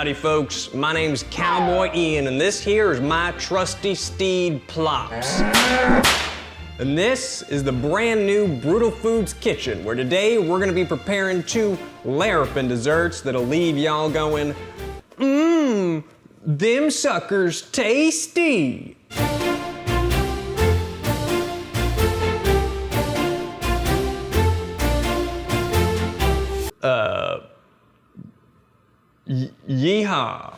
Howdy folks, my name's Cowboy Ian and this here is my trusty steed Plops. And this is the brand new Brutal Foods kitchen where today we're gonna be preparing 2 Larapin desserts that'll leave y'all going, them suckers tasty. Yeehaw.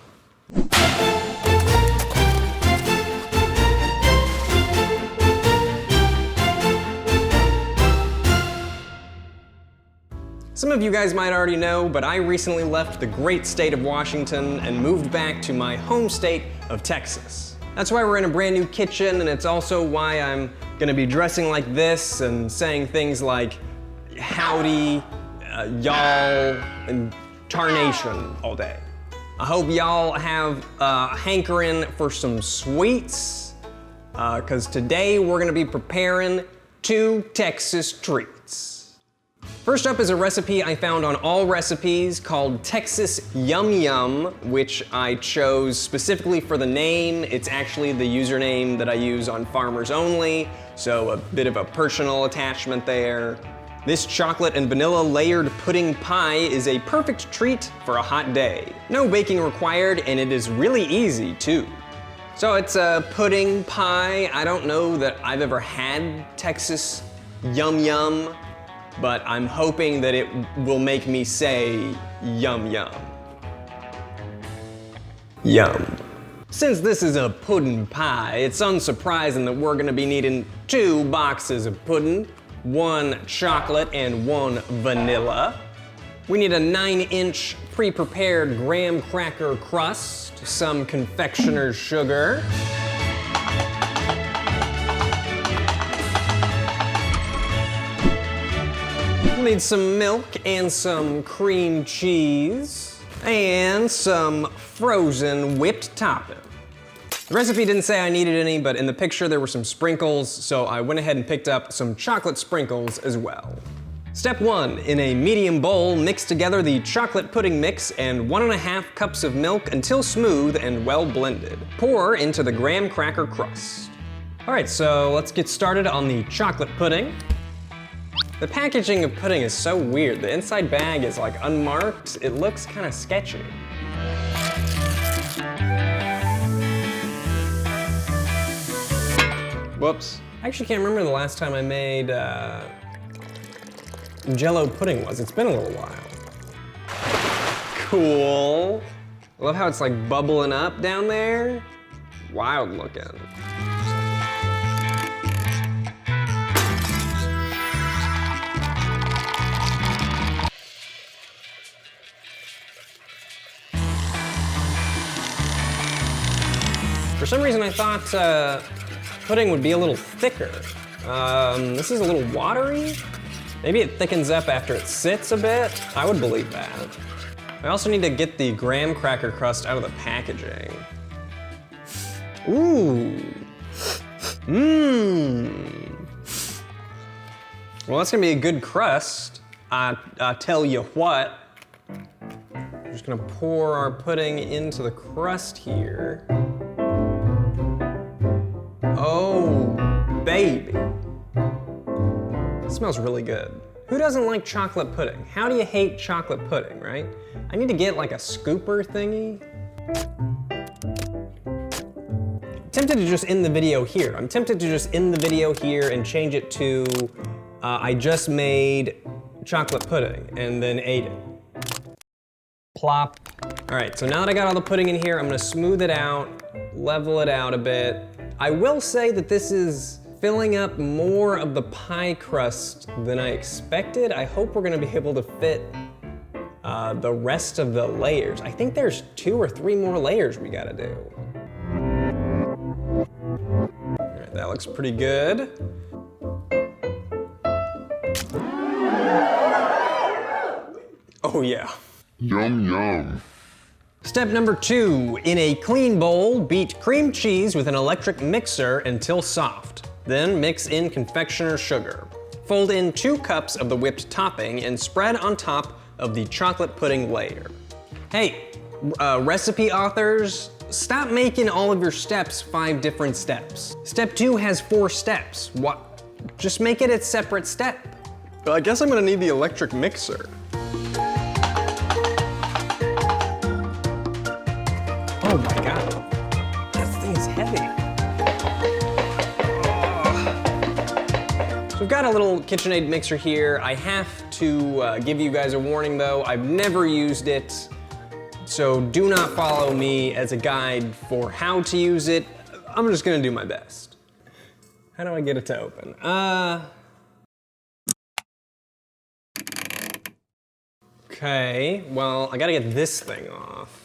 Some of you guys might already know, but I recently left the great state of Washington and moved back to my home state of Texas. That's why we're in a brand new kitchen, and it's also why I'm gonna be dressing like this and saying things like howdy, y'all, and tarnation all day. I hope y'all have a hankering for some sweets, cause today we're gonna be preparing 2 Texas treats. First up is a recipe I found on All Recipes called Texas Yum Yum, which I chose specifically for the name. It's actually the username that I use on Farmers Only, so a bit of a personal attachment there. This chocolate and vanilla layered pudding pie is a perfect treat for a hot day. No baking required, and it is really easy too. So it's a pudding pie. I don't know that I've ever had Texas Yum Yum, but I'm hoping that it will make me say yum yum. Yum. Since this is a pudding pie, it's unsurprising that we're gonna be needing 2 boxes of pudding, 1 chocolate and 1 vanilla. We need a 9-inch pre-prepared graham cracker crust, some confectioner's sugar, we'll need some milk and some cream cheese, and some frozen whipped topping. The recipe didn't say I needed any, but in the picture there were some sprinkles, so I went ahead and picked up some chocolate sprinkles as well. Step 1, in a medium bowl, mix together the chocolate pudding mix and 1½ cups of milk until smooth and well blended. Pour into the graham cracker crust. All right, so let's get started on the chocolate pudding. The packaging of pudding is so weird. The inside bag is like unmarked. It looks kind of sketchy. Whoops. I actually can't remember the last time I made Jell-O pudding was. It's been a little while. Cool. I love how it's like bubbling up down there. Wild looking. For some reason I thought pudding would be a little thicker. This is a little watery. Maybe it thickens up after it sits a bit. I would believe that. I also need to get the graham cracker crust out of the packaging. Ooh. Well, that's gonna be a good crust. I tell you what. We're just gonna pour our pudding into the crust here. Oh, baby. It smells really good. Who doesn't like chocolate pudding? How do you hate chocolate pudding, right? I need to get like a scooper thingy. I'm tempted to just end the video here. I'm tempted to just end the video here and change it to I just made chocolate pudding and then ate it. Plop. All right, so now that I got all the pudding in here, I'm gonna smooth it out, level it out a bit. I will say that this is filling up more of the pie crust than I expected. I hope we're gonna be able to fit the rest of the layers. I think there's 2 or 3 more layers we gotta do. All right, that looks pretty good. Oh yeah. Yum yum. Step number 2, in a clean bowl, beat cream cheese with an electric mixer until soft. Then mix in confectioner's sugar. Fold in 2 cups of the whipped topping and spread on top of the chocolate pudding layer. Hey, Recipe authors, stop making all of your steps 5 different steps. Step 2 has 4 steps. What? Just make it a separate step. Well, I guess I'm gonna need the electric mixer. Oh my God, this thing is heavy. So we've got a little KitchenAid mixer here. I have to give you guys a warning though, I've never used it. So do not follow me as a guide for how to use it. I'm just gonna do my best. How do I get it to open? Okay, well, I gotta get this thing off.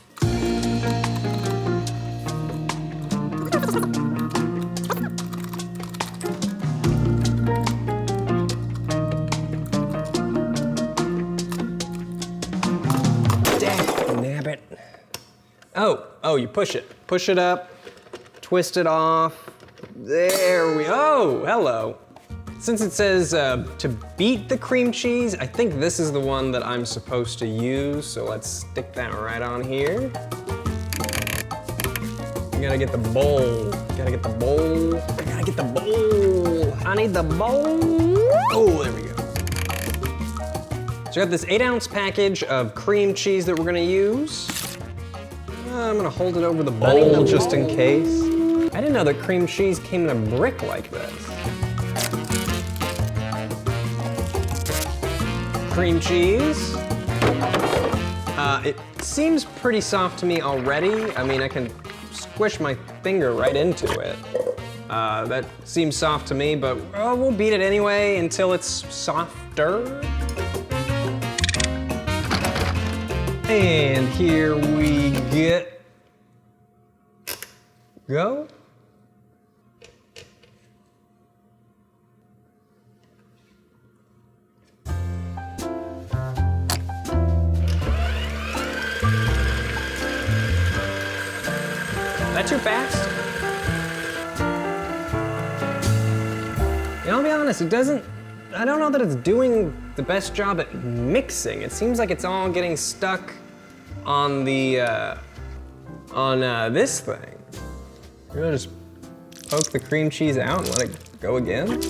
Nabbit. Oh, you push it. Push it up, twist it off. There we go. Oh, hello. Since it says to beat the cream cheese, I think this is the one that I'm supposed to use, so let's stick that right on here. You gotta get the bowl. Gotta get the bowl. I gotta get the bowl. I need the bowl. Oh, there we go. So I got this 8-ounce package of cream cheese that we're gonna use. I'm gonna hold it over the bowl just in case. I didn't know that cream cheese came in a brick like this. Cream cheese. It seems pretty soft to me already. I mean, I can squish my finger right into it. That seems soft to me, but we'll beat it anyway until it's softer. And here we go. Is that too fast? You know, I'll be honest, I don't know that it's doing the best job at mixing. It seems like it's all getting stuck on the, this thing. You're gonna just poke the cream cheese out and let it go again?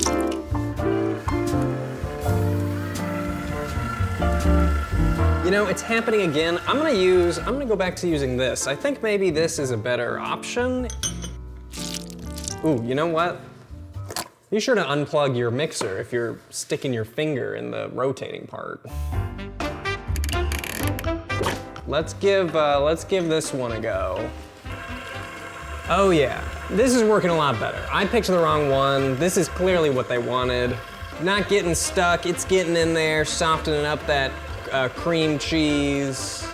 You know, it's happening again. I'm gonna go back to using this. I think maybe this is a better option. Ooh, you know what? Be sure to unplug your mixer if you're sticking your finger in the rotating part. Let's give this one a go. Oh yeah, this is working a lot better. I picked the wrong one. This is clearly what they wanted. Not getting stuck, it's getting in there, softening up that cream cheese.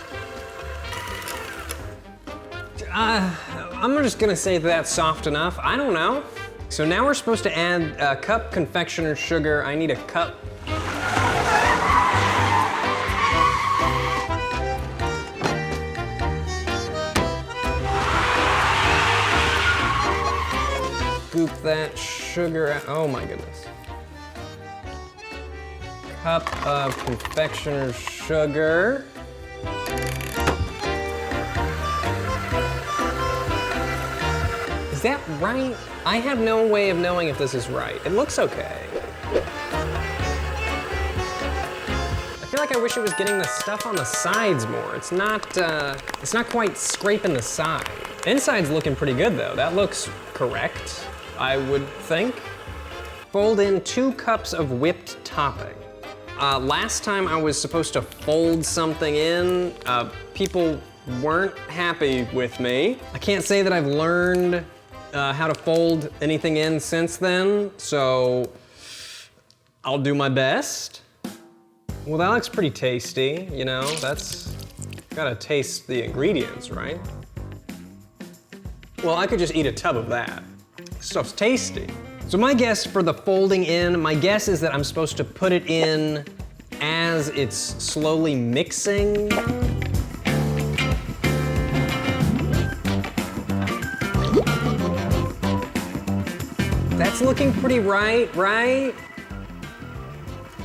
I'm just gonna say that's soft enough. I don't know. So now we're supposed to add a cup confectioner's sugar. I need a cup. Scoop that sugar out. Oh my goodness. Cup of confectioner's sugar. Is that right? I have no way of knowing if this is right. It looks okay. I feel like I wish it was getting the stuff on the sides more. It's not quite scraping the side. Inside's looking pretty good though. That looks correct, I would think. Fold in 2 cups of whipped topping. Last time I was supposed to fold something in, people weren't happy with me. I can't say that I've learned how to fold anything in since then, so I'll do my best. Well, that looks pretty tasty, you know, that's gotta taste the ingredients, right? Well, I could just eat a tub of that. Stuff's tasty. So my guess for the folding in, my guess is that I'm supposed to put it in as it's slowly mixing. That's looking pretty right?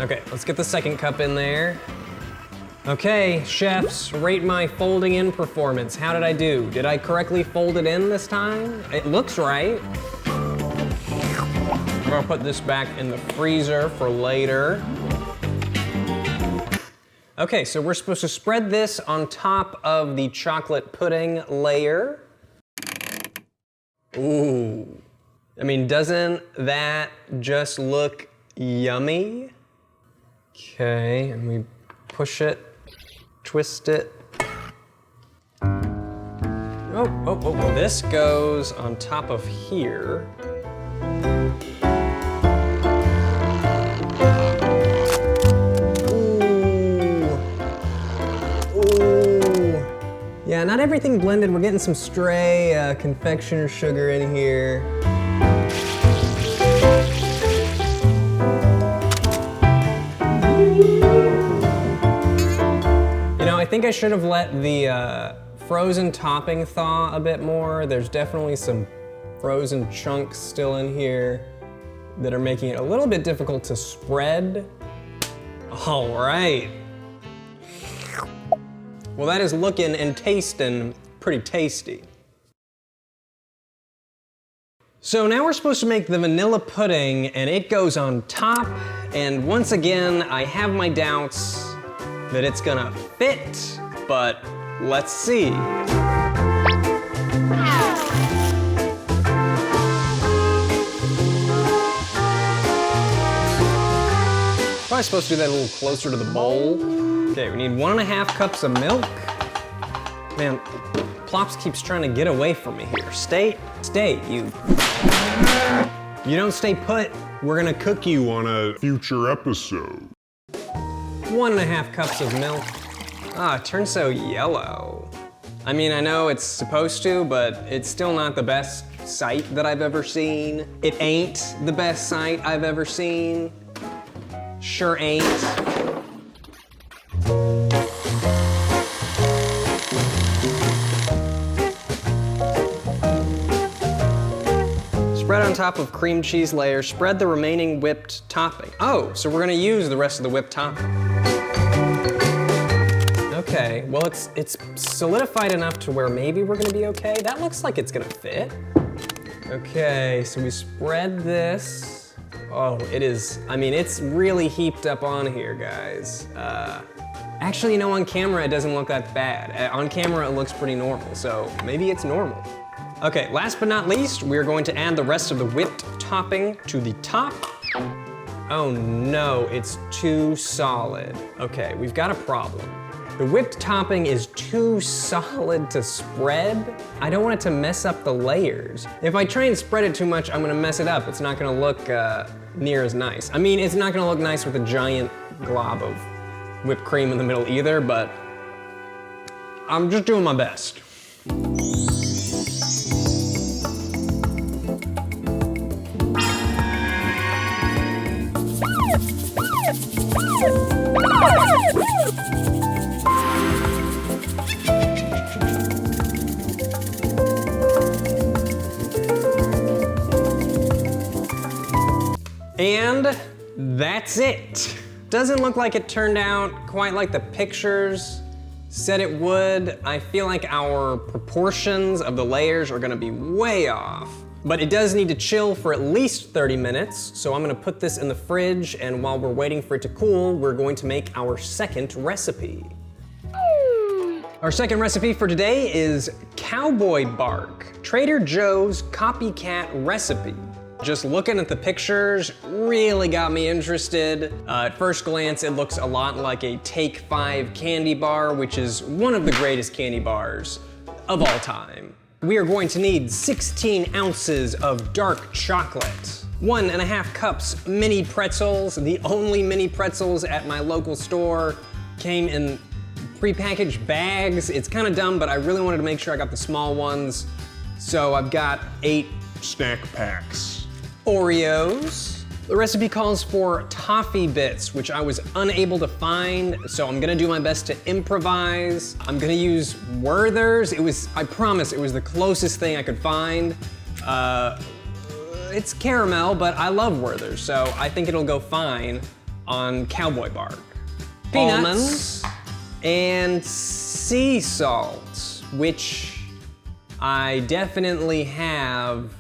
Okay, let's get the second cup in there. Okay, chefs, rate my folding in performance. How did I do? Did I correctly fold it in this time? It looks right. I'm gonna put this back in the freezer for later. Okay, so we're supposed to spread this on top of the chocolate pudding layer. Ooh. I mean, doesn't that just look yummy? Okay, and we push it, twist it. Oh, this goes on top of here. Yeah, not everything blended. We're getting some stray confectioner sugar in here. You know, I think I should have let the frozen topping thaw a bit more. There's definitely some frozen chunks still in here that are making it a little bit difficult to spread. All right. Well, that is looking and tasting pretty tasty. So now we're supposed to make the vanilla pudding, and it goes on top. And once again, I have my doubts that it's gonna fit, but let's see. Probably supposed to do that a little closer to the bowl. Okay, we need 1.5 cups of milk. Man, Plops keeps trying to get away from me here. Stay, you. You don't stay put, we're gonna cook you on a Future episode. 1.5 cups of milk. Ah, it turns so yellow. I mean, I know it's supposed to, but it's still not the best sight that I've ever seen. It ain't the best sight I've ever seen. Sure ain't. Spread on top of cream cheese layer, spread the remaining whipped topping. Oh, so we're gonna use the rest of the whipped topping. Okay, well it's solidified enough to where maybe we're gonna be okay. That looks like it's gonna fit. Okay, so we spread this. Oh, it is, I mean, it's really heaped up on here, guys. Actually, you know, on camera, it doesn't look that bad. On camera, it looks pretty normal, so maybe it's normal. Okay, last but not least, we're going to add the rest of the whipped topping to the top. Oh no, it's too solid. Okay, we've got a problem. The whipped topping is too solid to spread. I don't want it to mess up the layers. If I try and spread it too much, I'm gonna mess it up. It's not gonna look near as nice. I mean, it's not gonna look nice with a giant glob of whipped cream in the middle either, but I'm just doing my best. And that's it. Doesn't look like it turned out quite like the pictures said it would. I feel like our proportions of the layers are gonna be way off, but it does need to chill for at least 30 minutes. So I'm gonna put this in the fridge, and while we're waiting for it to cool, we're going to make our second recipe. Our second recipe for today is cowboy bark, Trader Joe's copycat recipe. Just looking at the pictures really got me interested. At first glance, it looks a lot like a Take 5 candy bar, which is one of the greatest candy bars of all time. We are going to need 16 ounces of dark chocolate, 1.5 cups mini pretzels. The only mini pretzels at my local store came in prepackaged bags. It's kind of dumb, but I really wanted to make sure I got the small ones. So I've got 8 Snack packs. Oreos. The recipe calls for toffee bits, which I was unable to find, so I'm gonna do my best to improvise. I'm gonna use Werther's. I promise, it was the closest thing I could find. It's caramel, but I love Werther's, so I think it'll go fine on cowboy bark. Peanuts. Almonds and sea salt, which I definitely have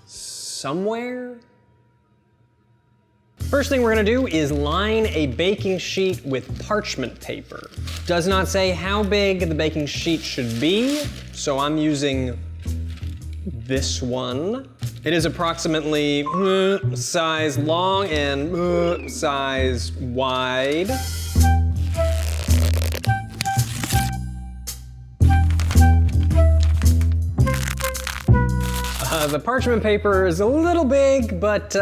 somewhere. First thing we're gonna do is line a baking sheet with parchment paper. Does not say how big the baking sheet should be, so I'm using this one. It is approximately size long and size wide. The parchment paper is a little big, but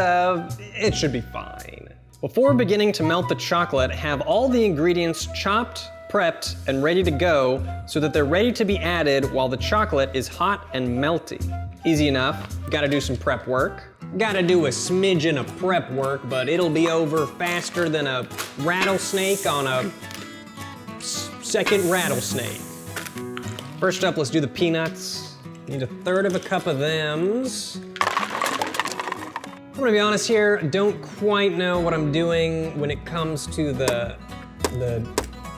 it should be fine. Before beginning to melt the chocolate, have all the ingredients chopped, prepped, and ready to go so that they're ready to be added while the chocolate is hot and melty. Easy enough. Gotta do some prep work. Gotta do a smidgen of prep work, but it'll be over faster than a rattlesnake on a second rattlesnake. First up, let's do the peanuts. Need 1/3 of a cup of thems. I'm gonna be honest here, don't quite know what I'm doing when it comes to the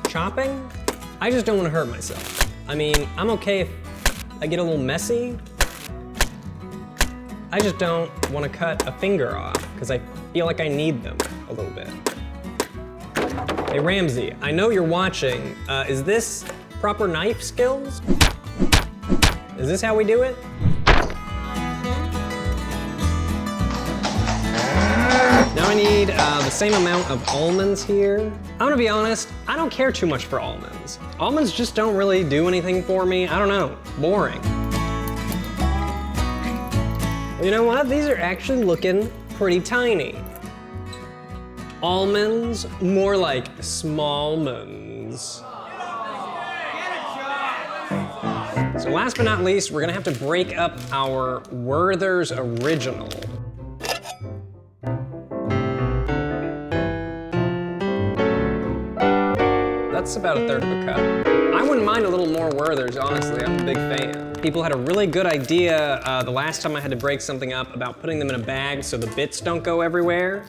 chopping. I just don't wanna hurt myself. I mean, I'm okay if I get a little messy. I just don't wanna cut a finger off because I feel like I need them a little bit. Hey Ramsey, I know you're watching. Is this proper knife skills? Is this how we do it? Now I need the same amount of almonds here. I'm gonna be honest, I don't care too much for almonds. Almonds just don't really do anything for me. I don't know, boring. You know what? These are actually looking pretty tiny. Almonds, more like smallmonds. So last but not least, we're gonna have to break up our Werther's Original. That's about 1/3 of a cup. I wouldn't mind a little more Werther's, honestly. I'm a big fan. People had a really good idea the last time I had to break something up about putting them in a bag so the bits don't go everywhere.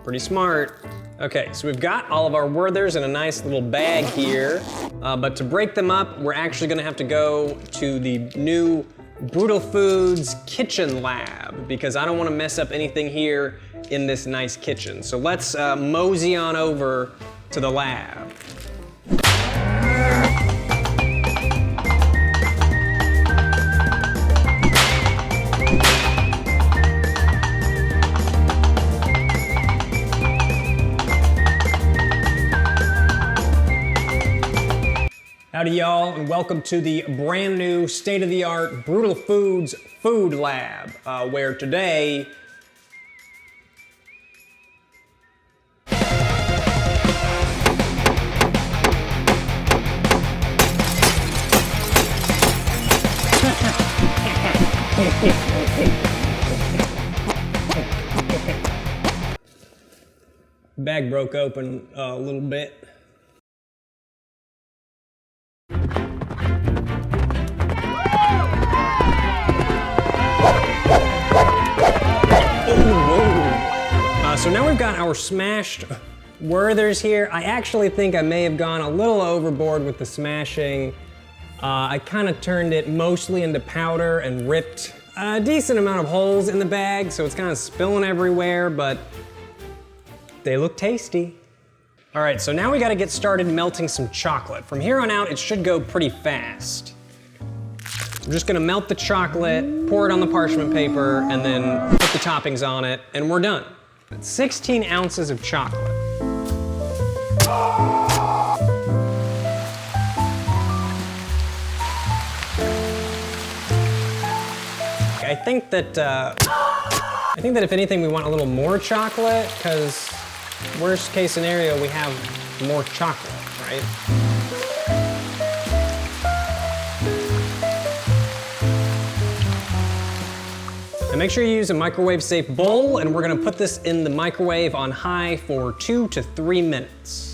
Pretty smart. Okay, so we've got all of our Werther's in a nice little bag here, but to break them up, we're actually gonna have to go to the new Brutal Foods Kitchen Lab because I don't wanna mess up anything here in this nice kitchen. So let's mosey on over to the lab. Howdy y'all, and welcome to the brand new state-of-the-art Brutal Foods Food Lab, where today, bag broke open a little bit. So now we've got our smashed Werther's here. I actually think I may have gone a little overboard with the smashing. I kind of turned it mostly into powder and ripped a decent amount of holes in the bag, so it's kind of spilling everywhere, but they look tasty. All right, so now we gotta get started melting some chocolate. From here on out, it should go pretty fast. I'm just gonna melt the chocolate, pour it on the parchment paper, and then put the toppings on it, and we're done. 16 ounces of chocolate. I think that if anything, we want a little more chocolate, because worst case scenario, we have more chocolate, right? And make sure you use a microwave-safe bowl, and we're gonna put this in the microwave on high for 2 to 3 minutes.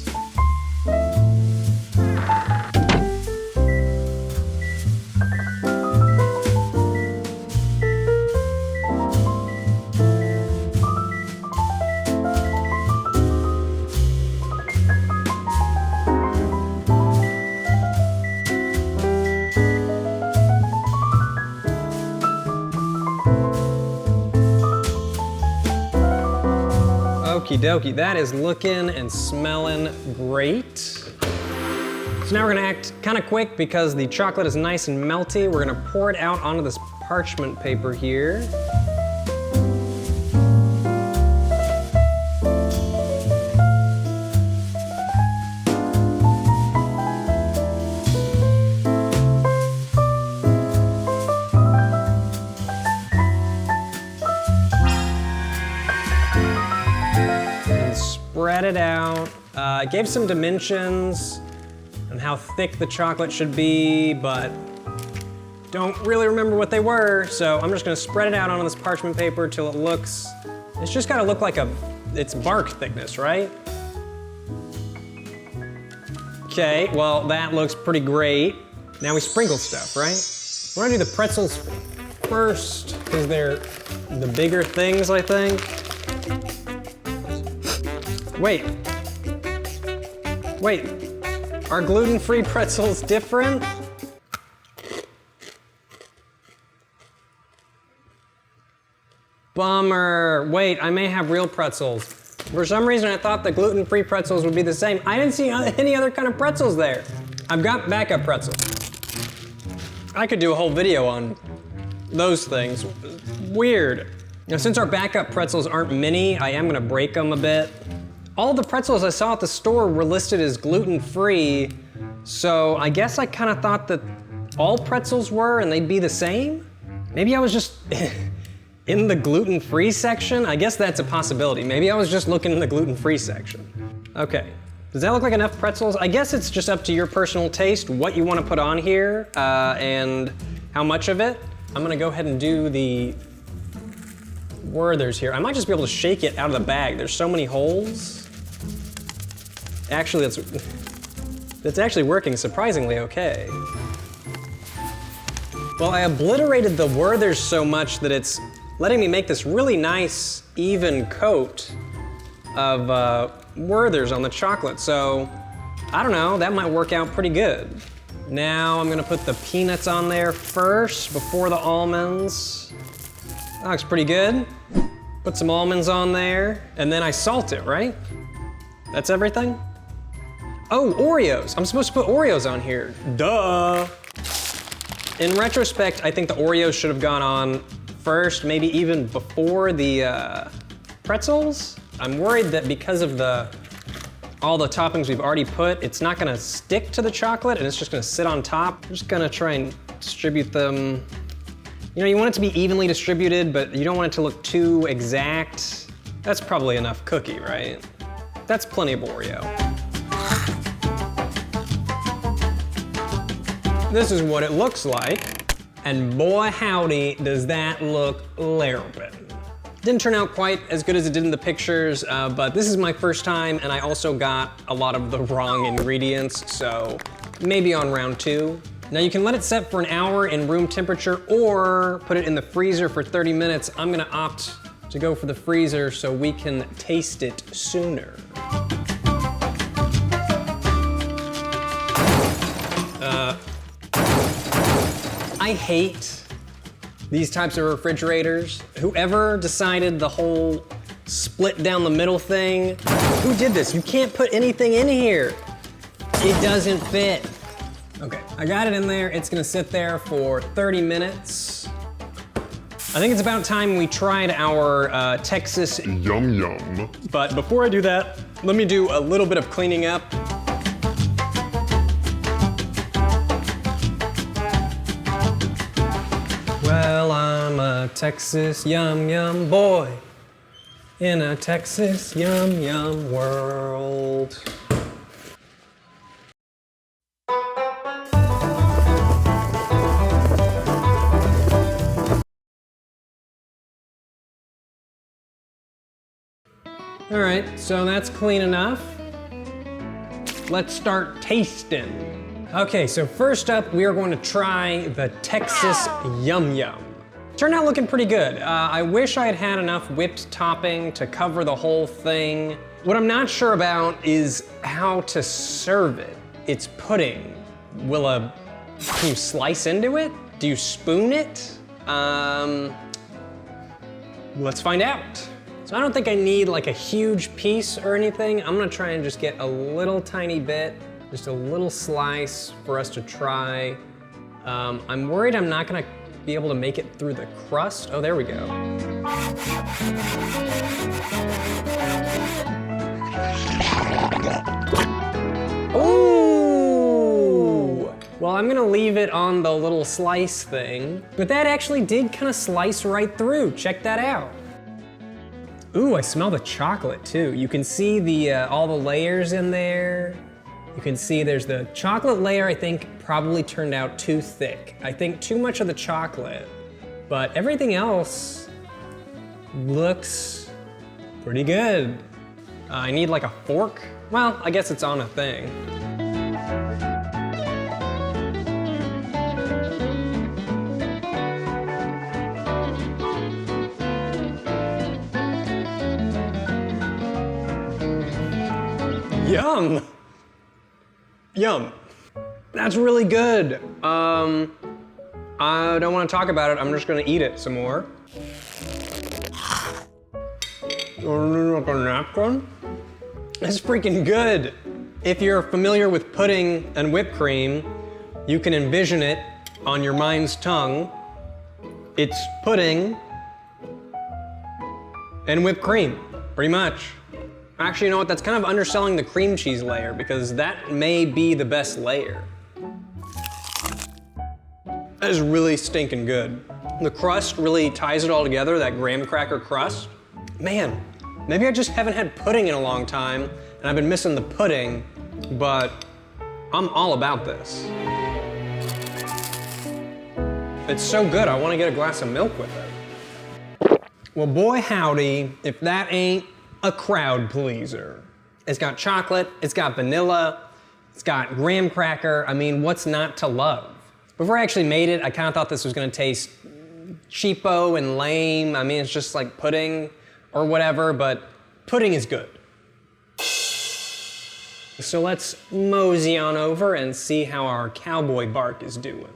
Okie dokie, that is looking and smelling great. So now we're gonna act kind of quick because the chocolate is nice and melty. We're gonna pour it out onto this parchment paper here. Spread it out. I gave some dimensions on how thick the chocolate should be, but don't really remember what they were, so I'm just gonna spread it out onto this parchment paper till it looks, it's just gotta look like it's bark thickness, right? Okay, well, that looks pretty great. Now we sprinkle stuff, right? We're gonna do the pretzels first, because they're the bigger things, I think. Wait, are gluten-free pretzels different? Bummer. Wait, I may have real pretzels. For some reason, I thought the gluten-free pretzels would be the same. I didn't see any other kind of pretzels there. I've got backup pretzels. I could do a whole video on those things. Weird. Now, since our backup pretzels aren't mini, I am gonna break them a bit. All the pretzels I saw at the store were listed as gluten-free, so I guess I kind of thought that all pretzels were and they'd be the same? Maybe I was just in the gluten-free section? I guess that's a possibility. Maybe I was just looking in the gluten-free section. Okay, does that look like enough pretzels? I guess it's just up to your personal taste, what you want to put on here, and how much of it. I'm gonna go ahead and do the Werther's here. I might just be able to shake it out of the bag. There's so many holes. Actually, that's actually working surprisingly okay. Well, I obliterated the Werther's so much that it's letting me make this really nice, even coat of Werther's on the chocolate. So, I don't know, that might work out pretty good. Now I'm gonna put the peanuts on there first before the almonds. That looks pretty good. Put some almonds on there, and then I salt it, right? That's everything? Oh, Oreos. I'm supposed to put Oreos on here. Duh. In retrospect, I think the Oreos should have gone on first, maybe even before the pretzels. I'm worried that because of all the toppings we've already put, it's not gonna stick to the chocolate and it's just gonna sit on top. I'm just gonna try and distribute them. You know, you want it to be evenly distributed, but you don't want it to look too exact. That's probably enough cookie, right? That's plenty of Oreo. This is what it looks like. And boy howdy, does that look larpin'. Didn't turn out quite as good as it did in the pictures, but this is my first time and I also got a lot of the wrong ingredients, so maybe on round 2. Now you can let it set for an hour in room temperature or put it in the freezer for 30 minutes. I'm gonna opt to go for the freezer so we can taste it sooner. I hate these types of refrigerators. Whoever decided the whole split down the middle thing, who did this? You can't put anything in here. It doesn't fit. Okay, I got it in there. It's gonna sit there for 30 minutes. I think it's about time we tried our Texas Yum Yum. But before I do that, let me do a little bit of cleaning up. Well, I'm a Texas Yum Yum boy in a Texas Yum Yum world. All right, so that's clean enough. Let's start tasting. Okay, so first up, we are going to try the Texas Yum Yum. Turned out looking pretty good. I wish I had had enough whipped topping to cover the whole thing. What I'm not sure about is how to serve it. It's pudding. Can you slice into it? Do you spoon it? Let's find out. So I don't think I need like a huge piece or anything. I'm gonna try and just get a little tiny bit, just a little slice for us to try. I'm worried I'm not gonna be able to make it through the crust. Oh, there we go. Ooh! Well, I'm gonna leave it on the little slice thing, but that actually did kind of slice right through. Check that out. Ooh, I smell the chocolate too. You can see the all the layers in there. You can see there's the chocolate layer, I think probably turned out too thick. I think too much of the chocolate, but everything else looks pretty good. I need like a fork. Well, I guess it's on a thing. Yum! Yum. That's really good. I don't want to talk about it. I'm just gonna eat it some more. Like a napkin? It's freaking good. If you're familiar with pudding and whipped cream, you can envision it on your mind's tongue. It's pudding and whipped cream, pretty much. Actually, you know what? That's kind of underselling the cream cheese layer because that may be the best layer. That is really stinking good. The crust really ties it all together, that graham cracker crust. Man, maybe I just haven't had pudding in a long time and I've been missing the pudding, but I'm all about this. It's so good, I want to get a glass of milk with it. Well, boy howdy, if that ain't a crowd pleaser. It's got chocolate, it's got vanilla, it's got graham cracker. I mean, what's not to love? Before I actually made it, I kind of thought this was gonna taste cheapo and lame. I mean, it's just like pudding or whatever, but pudding is good. So let's mosey on over and see how our cowboy bark is doing.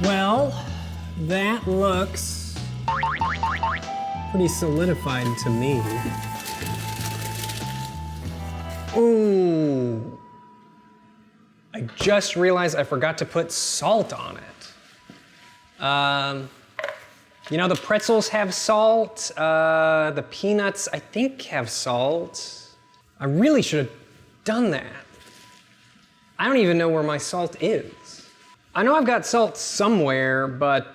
Well, that looks pretty solidified to me. Ooh. I just realized I forgot to put salt on it. You know, the pretzels have salt, the peanuts, I think, have salt. I really should have done that. I don't even know where my salt is. I know I've got salt somewhere, but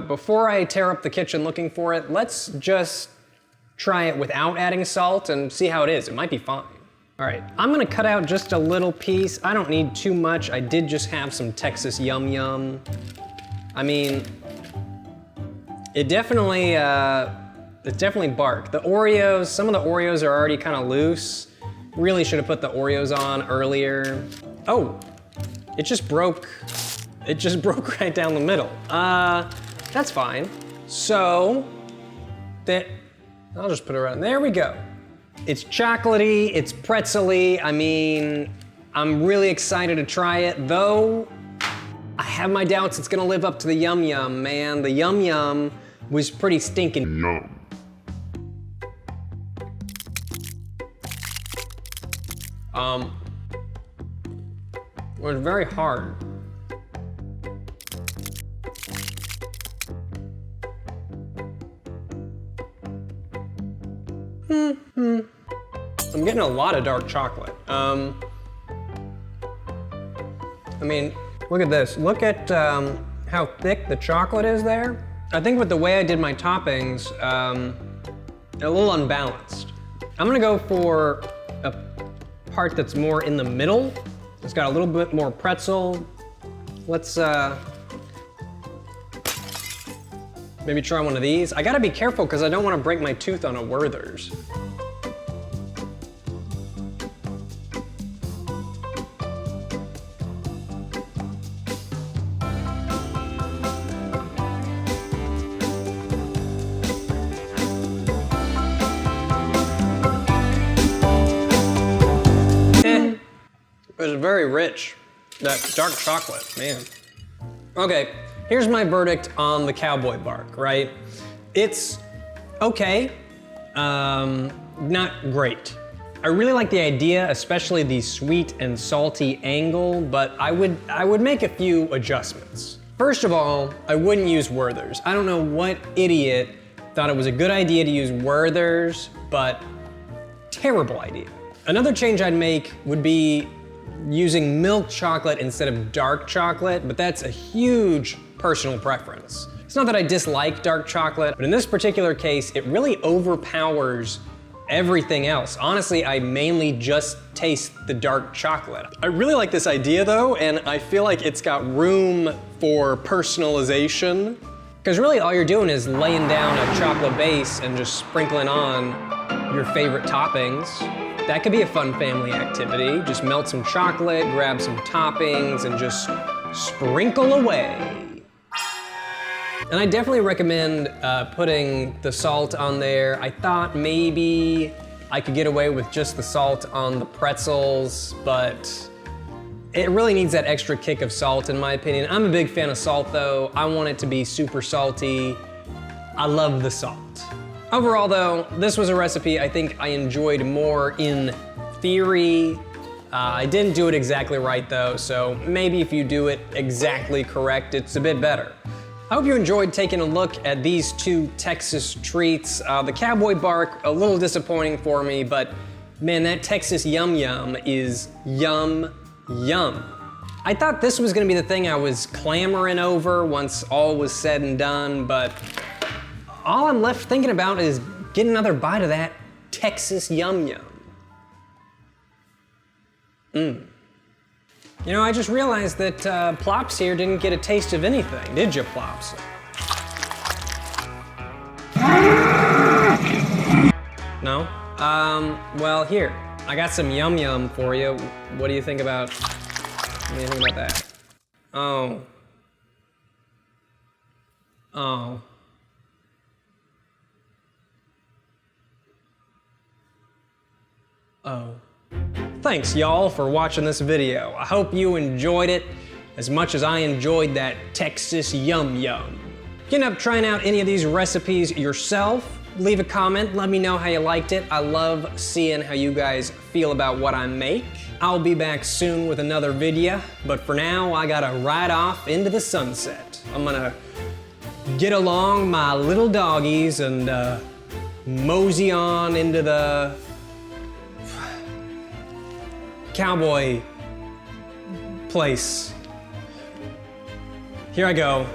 before I tear up the kitchen looking for it, let's just try it without adding salt and see how it is. It might be fine. All right, I'm gonna cut out just a little piece. I don't need too much. I did just have some Texas Yum Yum. I mean, it's definitely bark. The Oreos, some of the Oreos are already kind of loose. Really should have put the Oreos on earlier. Oh, it just broke right down the middle. That's fine. So, I'll just put it around, there we go. It's chocolatey, it's pretzel-y. I mean, I'm really excited to try it, though I have my doubts it's gonna live up to the Yum Yum, man. The Yum Yum was pretty stinking. Yum. It was very hard. I'm getting a lot of dark chocolate. I mean, look at this. Look at how thick the chocolate is there. I think with the way I did my toppings, a little unbalanced. I'm gonna go for a part that's more in the middle. It's got a little bit more pretzel. Let's maybe try one of these. I gotta be careful because I don't want to break my tooth on a Werther's. It was very rich, that dark chocolate, man. Okay, here's my verdict on the Cowboy Bark, right? It's okay, not great. I really like the idea, especially the sweet and salty angle, but I would make a few adjustments. First of all, I wouldn't use Werther's. I don't know what idiot thought it was a good idea to use Werther's, but terrible idea. Another change I'd make would be using milk chocolate instead of dark chocolate, but that's a huge personal preference. It's not that I dislike dark chocolate, but in this particular case, it really overpowers everything else. Honestly, I mainly just taste the dark chocolate. I really like this idea though, and I feel like it's got room for personalization. Because really all you're doing is laying down a chocolate base and just sprinkling on your favorite toppings. That could be a fun family activity. Just melt some chocolate, grab some toppings, and just sprinkle away. And I definitely recommend putting the salt on there. I thought maybe I could get away with just the salt on the pretzels, but it really needs that extra kick of salt in my opinion. I'm a big fan of salt though. I want it to be super salty. I love the salt. Overall though, this was a recipe I think I enjoyed more in theory. I didn't do it exactly right though, so maybe if you do it exactly correct, it's a bit better. I hope you enjoyed taking a look at these two Texas treats. The Cowboy Bark, a little disappointing for me, but man, that Texas Yum Yum is yum, yum. I thought this was gonna be the thing I was clamoring over once all was said and done, but all I'm left thinking about is getting another bite of that Texas Yum Yum. You know, I just realized that Plops here didn't get a taste of anything, did you, Plops? No? Well, here, I got some Yum Yum for you. What do you think about that? Oh. Oh. Oh. Thanks y'all for watching this video. I hope you enjoyed it as much as I enjoyed that Texas Yum Yum. If you end up trying out any of these recipes yourself, leave a comment, let me know how you liked it. I love seeing how you guys feel about what I make. I'll be back soon with another video, but for now I gotta ride off into the sunset. I'm gonna get along my little doggies and mosey on into the cowboy place. Here I go.